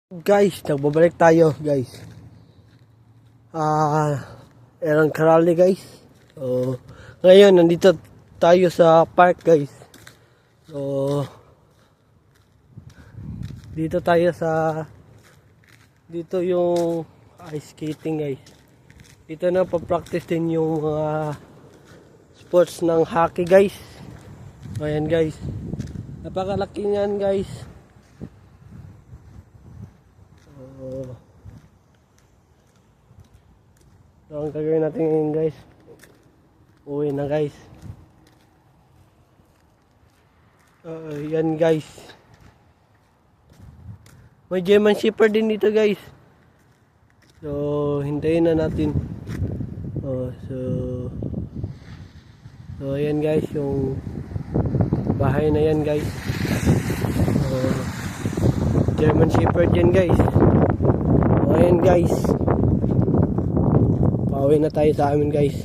Guys, nagbabalik tayo guys. Aaron Carali guys. So, ngayon nandito tayo sa park guys. So, dito yung ice skating guys. Dito na pa-practice din yung mga sports ng hockey guys. Ayan guys. Napakalaki niyan guys. So, ang gagawin natin ngayon guys, uwi na guys. Yan guys, may German Shepherd din dito guys. So hintayin na natin. So ayan guys, yung bahay na yan guys. German Shepherd yan guys. So ayan guys, pauwi na tayo sa amin guys.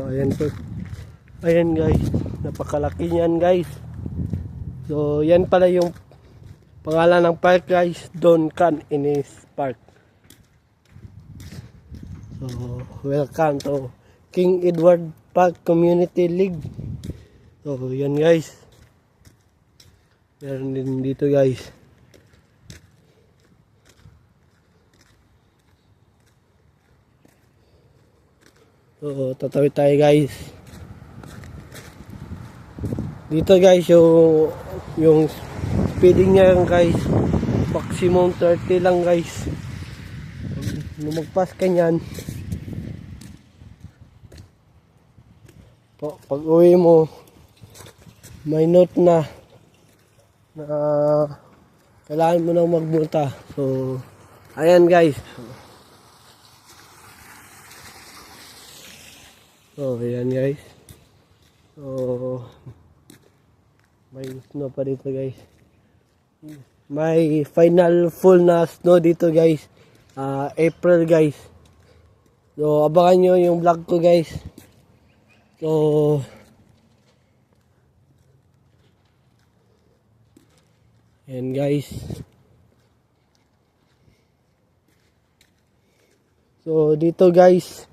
Ayan po. Ayan guys, napakalaki niyan guys. So yan pala yung pangalan ng park guys, Duncan Innes Park. So welcome to King Edward Park Community League. So yan guys, meron din dito guys. So tatawid tayo guys. Dito guys yung speeding niya guys, maximum 30 lang guys. Lumagpas ka niyan, pag uwi mo may note na kailangan mo nang magmulta. So ayan guys. So ayan guys. So may snow pa dito guys. May final full na snow dito guys. April guys. So abangan nyo yung vlog ko guys. So ayan guys. So dito guys,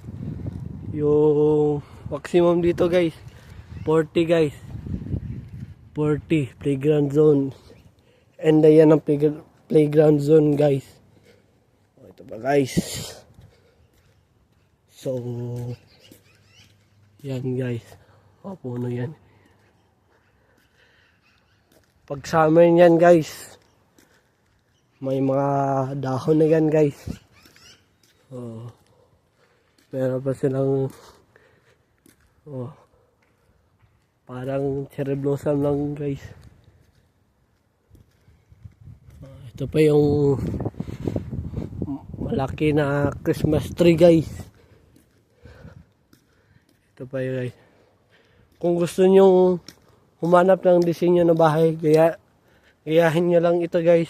yung maximum dito guys 40 guys, 40 playground zone. And ayan ang playground zone guys. Ito ba guys. So yan guys, puno yan. Pag summer yan guys, may mga dahon na yan guys. Meron pa silang parang cherry blossom lang guys. Ito pa yung malaki na Christmas tree guys. Ito pa yun guys. Kung gusto nyo humanap ng disenyo ng bahay, gayahin nyo lang ito guys.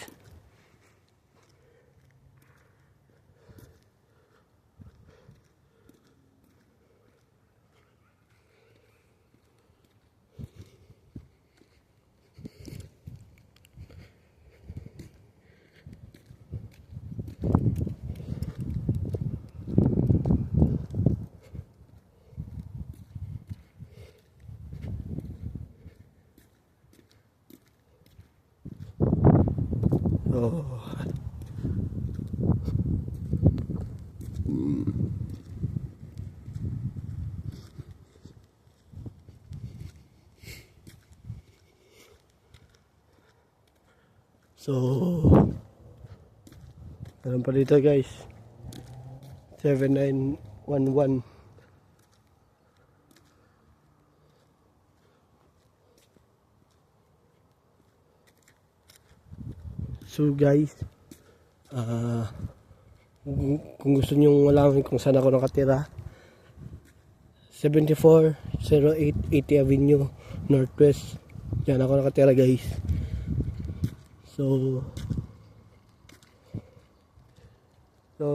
So meron pa dito guys, 7911. So guys, kung gusto nyo malaman kung saan ako nakatira, 7408 80 Avenue Northwest. Diyan ako nakatira guys. So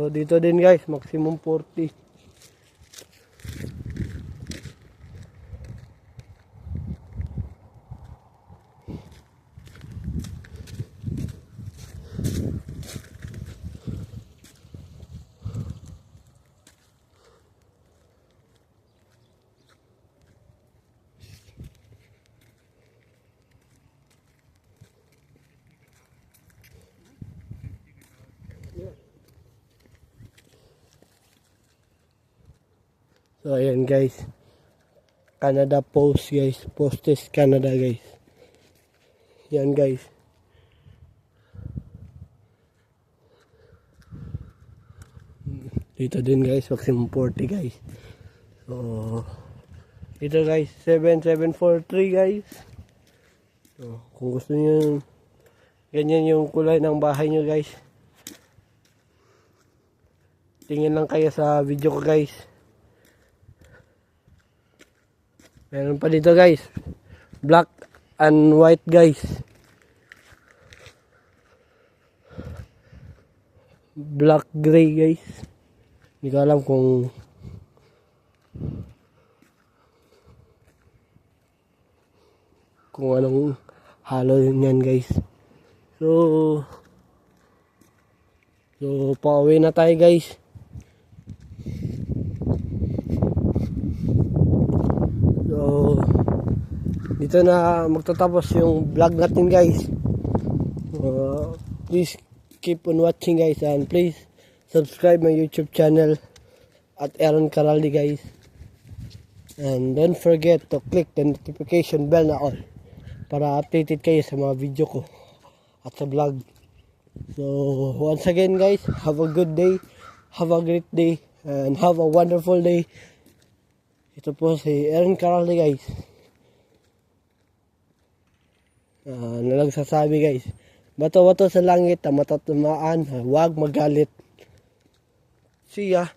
dito din guys, maximum 40. So ayan guys, Canada Post guys, Postes Canada guys. Yan guys. Dito din guys, maximum 40 guys. So dito guys, 7743 guys. So kung gusto niyo ganyan yung kulay ng bahay nyo guys, tingin lang kayo sa video ko guys. Meron pa dito guys, black and white guys. Black gray guys. Hindi ko alam kung anong halo yan guys. So pauwi na tayo guys. So dito na magtatapos yung vlog natin guys. Please keep on watching guys, and please subscribe my YouTube channel at Aaron Caraldi guys. And don't forget to click the notification bell na all para updated kayo sa mga video ko at sa vlog. So once again guys, have a good day, have a great day, and have a wonderful day. Ito po si Aaron Caraldi guys. Nagsasabi guys, bato-bato sa langit, matatamaan, huwag magalit. See ya.